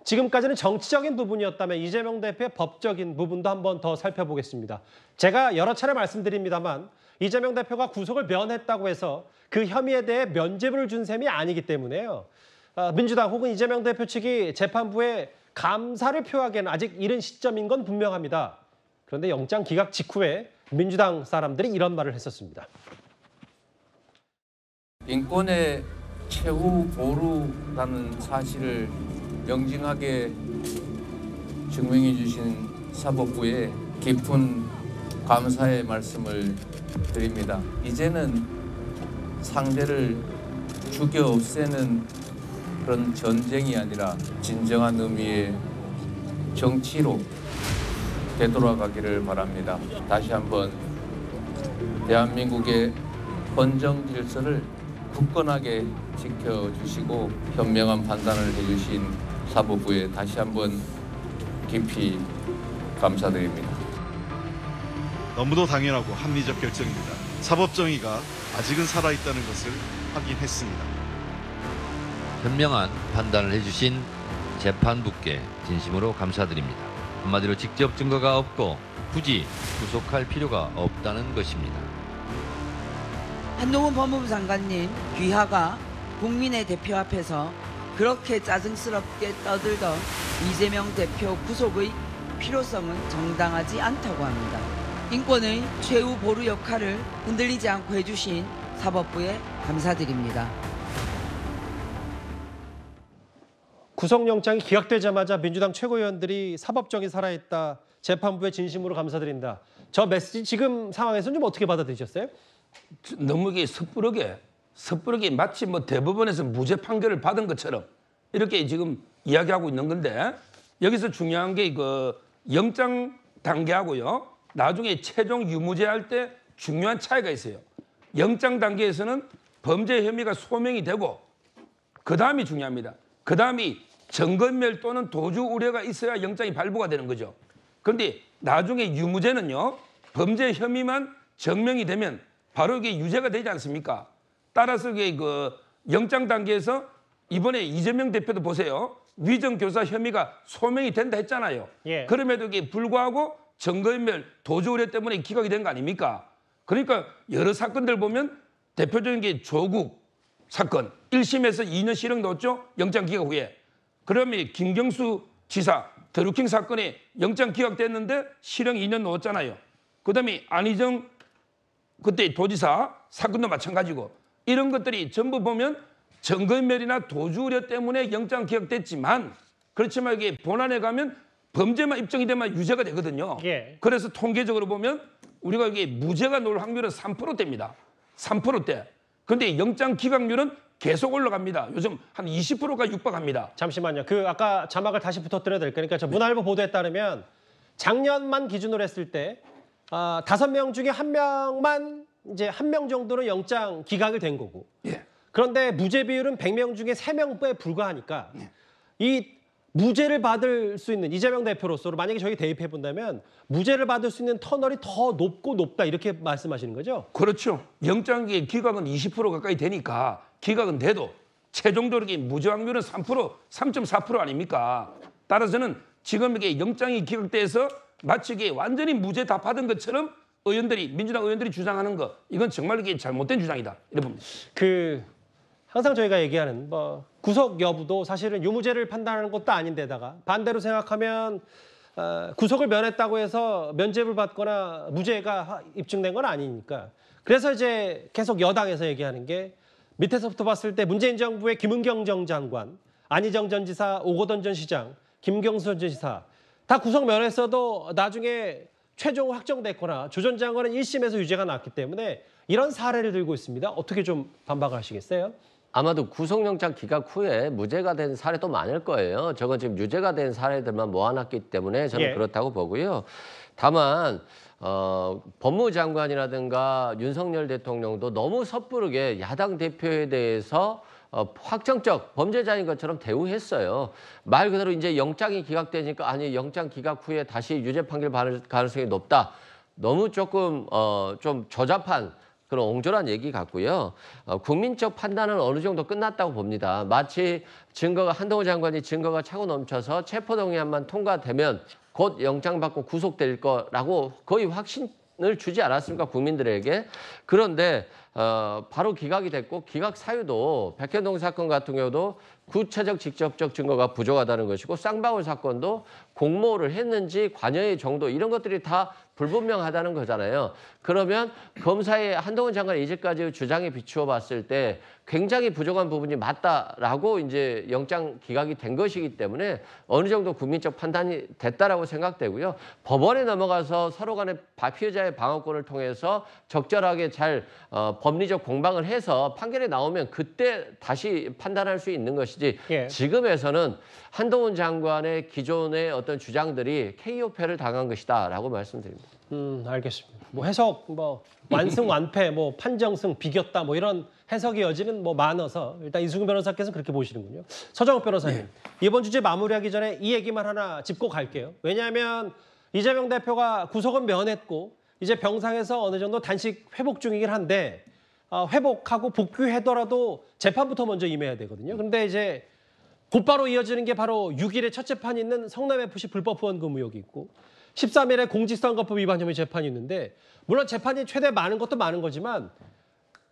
지금까지는 정치적인 부분이었다면 이재명 대표의 법적인 부분도 한번 더 살펴보겠습니다. 제가 여러 차례 말씀드립니다만 이재명 대표가 구속을 면했다고 해서 그 혐의에 대해 면죄부를 준 셈이 아니기 때문에요. 민주당 혹은 이재명 대표 측이 재판부에 감사를 표하기에는 아직 이른 시점인 건 분명합니다. 그런데 영장 기각 직후에 민주당 사람들이 이런 말을 했었습니다. 인권의 최후 보루라는 사실을 명징하게 증명해 주신 사법부에 깊은 감사의 말씀을 드립니다. 이제는 상대를 죽여 없애는 그런 전쟁이 아니라 진정한 의미의 정치로 되돌아가기를 바랍니다. 다시 한번 대한민국의 헌정 질서를 굳건하게 지켜주시고 현명한 판단을 해주신 사법부에 다시 한번 깊이 감사드립니다. 너무도 당연하고 합리적 결정입니다. 사법정의가 아직은 살아있다는 것을 확인했습니다. 현명한 판단을 해주신 재판부께 진심으로 감사드립니다. 한마디로 직접 증거가 없고 굳이 구속할 필요가 없다는 것입니다. 한동훈 법무부 장관님 귀하가 국민의 대표 앞에서 그렇게 짜증스럽게 떠들던 이재명 대표 구속의 필요성은 정당하지 않다고 합니다. 인권의 최후 보루 역할을 흔들리지 않고 해주신 사법부에 감사드립니다. 구속영장이 기각되자마자 민주당 최고위원들이 사법정의 살아있다, 재판부에 진심으로 감사드린다. 저 메시지 지금 상황에서는 좀 어떻게 받아들이셨어요? 너무 이게 섣부르게 마치 뭐 대법원에서 무죄 판결을 받은 것처럼 이렇게 지금 이야기하고 있는 건데, 여기서 중요한 게 그 영장 단계하고요, 나중에 최종 유무죄할 때 중요한 차이가 있어요. 영장 단계에서는 범죄 혐의가 소명이 되고 그 다음이 중요합니다. 그 다음이 증거인멸 또는 도주 우려가 있어야 영장이 발부가 되는 거죠. 그런데 나중에 유무죄는요, 범죄 혐의만 증명이 되면 바로 이게 유죄가 되지 않습니까? 따라서 이게 그 영장 단계에서 이번에 이재명 대표도 보세요. 위정교사 혐의가 소명이 된다 했잖아요. 예. 그럼에도 이게 불구하고 증거인멸, 도주 우려 때문에 기각이 된 거 아닙니까? 그러니까 여러 사건들 보면 대표적인 게 조국 사건 1심에서 2년 실형 넣었죠. 영장 기각 후에. 그러면 김경수 지사 드루킹 사건에 영장 기각됐는데 실형 2년 넣었잖아요. 그다음에 안희정 그때 도지사 사건도 마찬가지고, 이런 것들이 전부 보면 증거인멸이나 도주 우려 때문에 영장 기각됐지만, 그렇지만 이게 본안에 가면 범죄만 입증이 되면 유죄가 되거든요. 예. 그래서 통계적으로 보면 우리가 이게 무죄가 나올 확률은 3%대입니다. 3%대. 근데 영장 기각률은 계속 올라갑니다. 요즘 한 20%가 육박합니다. 잠시만요. 아까 자막을 다시 붙어드려야 될 거니까 저 문화일보 보도에 따르면 작년만 기준으로 했을 때 5명 중에 1명만 이제 1명 정도는 영장 기각이 된 거고. 예. 그런데 무죄 비율은 100명 중에 3명에 불과하니까 이 무죄를 받을 수 있는 이재명 대표로서 만약에 저희 대입해 본다면 무죄를 받을 수 있는 터널이 더 높다 이렇게 말씀하시는 거죠? 그렇죠. 영장 기각은 20% 가까이 되니까 기각은 돼도 최종적으로 무죄 확률은 3.4% 아닙니까? 따라서는 지금 이게 영장이 기각돼서 마치 이게 완전히 무죄 다 받은 것처럼 민주당 의원들이 주장하는 거, 이건 정말 이게 잘못된 주장이다. 이래 봅니다. 항상 저희가 얘기하는 구속 여부도 사실은 유무죄를 판단하는 것도 아닌데다가 반대로 생각하면 구속을 면했다고 해서 면죄부를 받거나 무죄가 입증된 건 아니니까. 그래서 이제 계속 여당에서 얘기하는 게 밑에서부터 봤을 때 문재인 정부의 김은경 전 장관, 안희정 전 지사, 오거돈 전 시장, 김경수 전 지사 다 구속 면했어도 나중에 최종 확정됐거나 조 전 장관은 1심에서 유죄가 났기 때문에 이런 사례를 들고 있습니다. 어떻게 좀 반박하시겠어요? 아마도 구속영장 기각 후에 무죄가 된 사례도 많을 거예요. 저건 지금 유죄가 된 사례들만 모아놨기 때문에 저는 그렇다고 보고요. 다만 법무부 장관이라든가 윤석열 대통령도 너무 섣부르게 야당 대표에 대해서 확정적 범죄자인 것처럼 대우했어요. 말 그대로 이제 영장이 기각되니까 아니 영장 기각 후에 다시 유죄 판결 받을 가능성이 높다. 너무 조금 좀 저잡한 그런 옹졸한 얘기 같고요. 국민적 판단은 어느 정도 끝났다고 봅니다. 마치 한동훈 장관이 증거가 차고 넘쳐서 체포동의안만 통과되면 곧 영장받고 구속될 거라고 거의 확신을 주지 않았습니까, 국민들에게. 그런데 바로 기각이 됐고 기각 사유도 백현동 사건 같은 경우도 구체적 직접적 증거가 부족하다는 것이고 쌍방울 사건도 공모를 했는지 관여의 정도 이런 것들이 다 불분명하다는 거잖아요. 그러면 검사의 한동훈 장관의 이제까지 주장에 비추어 봤을 때 굉장히 부족한 부분이 맞다라고 이제 영장 기각이 된 것이기 때문에 어느 정도 국민적 판단이 됐다라고 생각되고요. 법원에 넘어가서 서로 간의 피해자의 방어권을 통해서 적절하게 잘 법리적 공방을 해서 판결이 나오면 그때 다시 판단할 수 있는 것이지 예. 지금에서는 한동훈 장관의 기존의 어떤 주장들이 KO패를 당한 것이다라고 말씀드립니다. 알겠습니다. 뭐 해석, 뭐 완승 완패, 뭐 판정승 비겼다, 뭐 이런 해석의 여지는 뭐 많아서 일단 이승훈 변호사께서 그렇게 보시는군요. 서정욱 변호사님, 이번 주제 마무리하기 전에 이 얘기만 하나 짚고 갈게요. 왜냐하면 이재명 대표가 구속은 면했고 이제 병상에서 어느 정도 단식 회복 중이긴 한데 회복하고 복귀하더라도 재판부터 먼저 임해야 되거든요. 그런데 이제 곧바로 이어지는 게 바로 6일에 첫 재판이 있는 성남FC 불법 후원금 의혹이 있고 13일에 공직선거법 위반 혐의 재판이 있는데 물론 재판이 최대 많은 것도 많은 거지만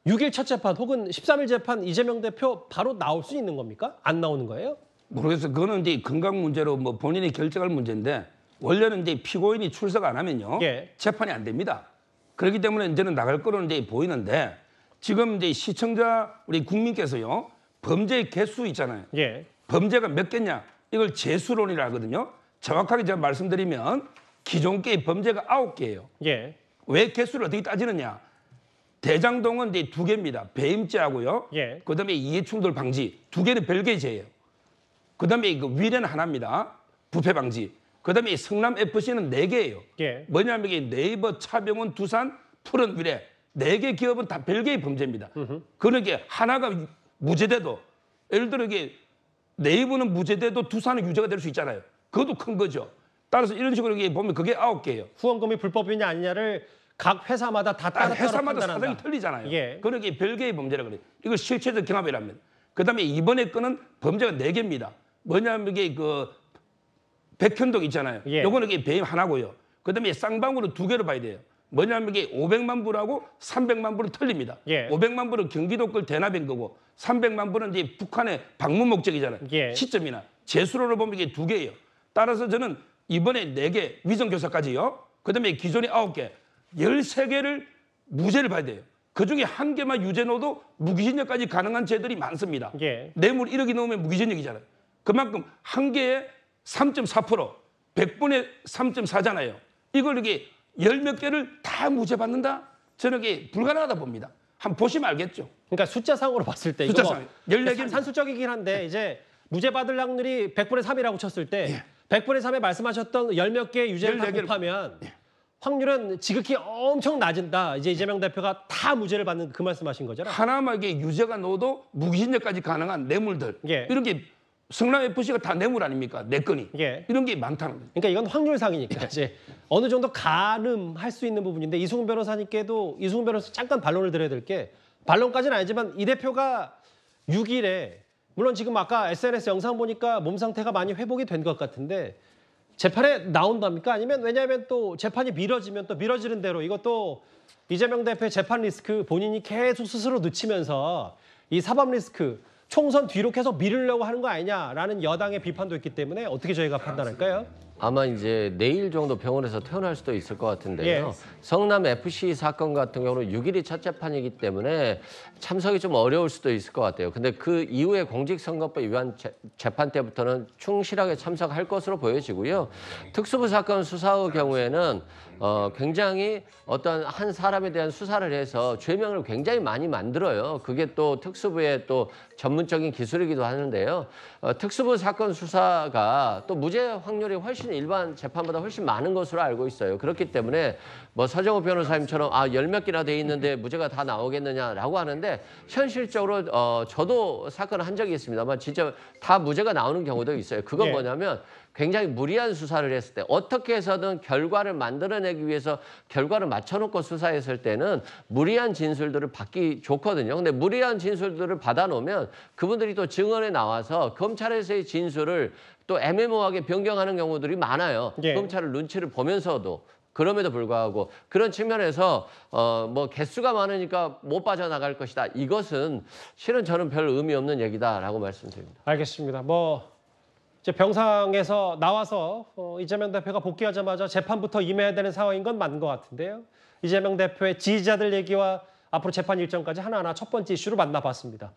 6일 첫 재판 혹은 13일 재판 이재명 대표 바로 나올 수 있는 겁니까? 안 나오는 거예요? 모르겠어요. 그거는 이제 건강 문제로 뭐 본인이 결정할 문제인데 원래는 이제 피고인이 출석 안 하면요 예. 재판이 안 됩니다. 그렇기 때문에 이제는 나갈 거로는 이제 보이는데 지금 이제 시청자 우리 국민께서요 범죄의 개수 있잖아요. 예. 범죄가 몇 개냐 이걸 재수론이라 하거든요. 정확하게 제가 말씀드리면 기존계의 범죄가 9개예요. 예. 왜 개수를 어떻게 따지느냐? 대장동은 이제 2개입니다. 배임죄하고요. 예. 그다음에 이해충돌 방지 2개는 별개의 죄예요. 그다음에 그 위례는 하나입니다. 부패 방지. 그다음에 성남 FC는 4개예요. 예. 뭐냐면 이게 네이버, 차병원, 두산, 푸른, 위례 4개 기업은 다 별개의 범죄입니다. 그러니까 하나가 무죄돼도 예를 들어 이게 네이버는 무죄돼도 두산은 유죄가 될 수 있잖아요. 그것도 큰 거죠. 따라서 이런 식으로 보면 그게 9개예요. 후원금이 불법이냐 아니냐를 각 회사마다 다 따로 회사마다 판단한다. 사정이 틀리잖아요. 예. 그러니까 별개의 범죄라 그래요. 이걸 실체적 경합이라면. 그다음에 이번에 건은 범죄가 4개입니다. 뭐냐면 이게 그 백현동 있잖아요. 예. 요거는 이게 배임 하나고요. 그다음에 쌍방울은 2개로 봐야 돼요. 뭐냐면 이게 500만 불하고 300만 불은 틀립니다. 예. 500만 불은 경기도 걸 대납인 거고 300만 불은 이제 북한의 방문 목적이잖아요. 예. 시점이나 재수로를 보면 이게 2개예요. 따라서 저는 이번에 4개 위정교사까지요. 그다음에 기존에 9개, 13개를 무죄를 봐야 돼요. 그중에 1개만 유죄 넣어도 무기징역까지 가능한 죄들이 많습니다. 예. 뇌물 1억이 넘으면 무기징역이잖아요. 그만큼 1개에 3.4%, 100분의 3.4잖아요. 이걸 이게 10몇 개를 다 무죄 받는다? 저는 이게 불가능하다 봅니다. 한번 보시면 알겠죠. 그러니까 숫자상으로 봤을 때 숫자상, 14개. 산술적이긴 한데 이제 무죄 받을 확률이 100분의 3이라고 쳤을 때 100분의 3에 말씀하셨던 10몇 개의 유죄를 다 14개를 곱하면 확률은 지극히 엄청 낮은다. 이제 이재명 대표가 다 무죄를 받는 그 말씀하신 거잖아요. 하나만 이게 유죄가 넣어도 무기징역까지 가능한 뇌물들. 예. 이런 게 성남FC가 다 뇌물 아닙니까? 내 건이. 예. 이런 게 많다는 거죠. 그러니까 이건 확률상이니까 이제 어느 정도 가늠할 수 있는 부분인데 이승훈 변호사님께도 이승훈 변호사 잠깐 반론을 드려야 될 게 반론까지는 아니지만 이 대표가 6일에 물론 지금 아까 SNS 영상 보니까 몸 상태가 많이 회복이 된 것 같은데 재판에 나온답니까? 아니면 왜냐하면 또 재판이 미뤄지면 또 미뤄지는 대로 이것도 이재명 대표의 재판 리스크 본인이 계속 스스로 늦추면서 이 사법 리스크 총선 뒤로 계속 미루려고 하는 거 아니냐라는 여당의 비판도 있기 때문에 어떻게 저희가 판단할까요? 아마 이제 내일 정도 병원에서 퇴원할 수도 있을 것 같은데요. 예. 성남 FC 사건 같은 경우는 6일이 첫 재판이기 때문에 참석이 좀 어려울 수도 있을 것 같아요. 근데 그 이후에 공직선거법 위반 재판 때부터는 충실하게 참석할 것으로 보여지고요. 특수부 사건 수사의 경우에는 굉장히 어떤 한 사람에 대한 수사를 해서 죄명을 굉장히 많이 만들어요. 그게 또 특수부의 또 전문적인 기술이기도 하는데요. 특수부 사건 수사가 또 무죄 확률이 훨씬 훨씬 일반 재판보다 훨씬 많은 것으로 알고 있어요. 그렇기 때문에 뭐 서정호 변호사님처럼 열 몇 개나 돼 있는데 무죄가 다 나오겠느냐라고 하는데 현실적으로 저도 사건을 한 적이 있습니다만 진짜 다 무죄가 나오는 경우도 있어요. 그건 예. 뭐냐면 굉장히 무리한 수사를 했을 때 어떻게 해서든 결과를 만들어내기 위해서 결과를 맞춰놓고 수사했을 때는 무리한 진술들을 받기 좋거든요. 근데 무리한 진술들을 받아놓으면 그분들이 또 증언에 나와서 검찰에서의 진술을 또 애매모호하게 변경하는 경우들이 많아요. 예. 검찰을 눈치를 보면서도. 그럼에도 불구하고 그런 측면에서 뭐 개수가 많으니까 못 빠져나갈 것이다. 이것은 실은 저는 별 의미 없는 얘기다라고 말씀드립니다. 알겠습니다. 뭐 이제 병상에서 나와서 이재명 대표가 복귀하자마자 재판부터 임해야 되는 상황인 건 맞는 것 같은데요. 이재명 대표의 지지자들 얘기와 앞으로 재판 일정까지 하나하나 첫 번째 이슈로 만나봤습니다.